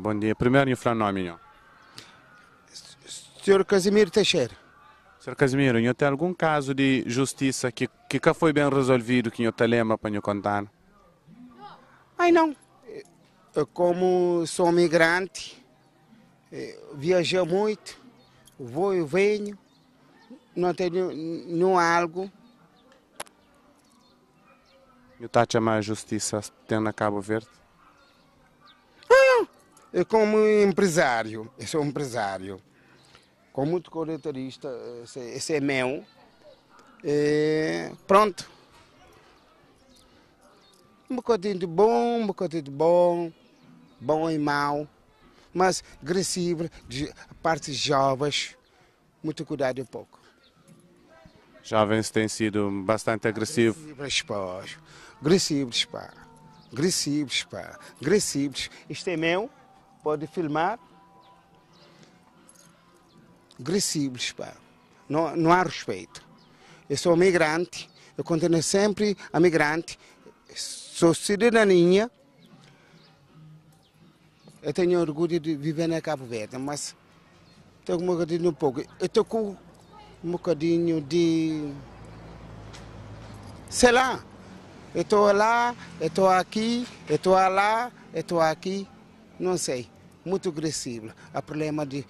Bom dia. Primeiro, eu falo o nome, senhor. Senhor Casimiro Teixeira. Senhor Casimiro, senhor tem algum caso de justiça que foi bem resolvido que o senhor lembra para nos contar? Ai não, eu como sou migrante, viajo muito, vou e venho, não tenho nenhum algo. O está a chamar a justiça tem na Cabo Verde? Eu como empresário, eu sou empresário, com muito corretorista, esse é meu, pronto. Um bocadinho de bom, um bocadinho de bom, bom e mau, mas agressivo, de partes jovens, muito cuidado um pouco. Jovens têm sido bastante agressivos. Agressivos, pá. Agressivos, pá. Agressivos. Isto é meu, pode filmar. Agressivos, pá. Não há respeito. Eu sou migrante, eu continuo sempre a migrante. Sou cidadania, eu tenho orgulho de viver na Cabo Verde, mas estou um bocadinho pouco. Eu estou com um bocadinho de, sei lá, eu estou lá, eu estou aqui, eu estou lá, eu estou aqui, não sei, muito agressivo. Há problema de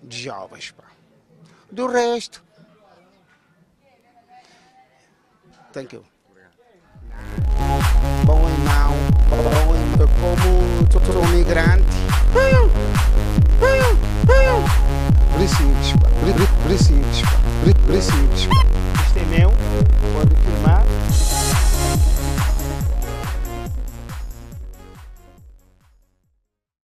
jovens, pá. Do resto, thank you. Bom e mau, bom e como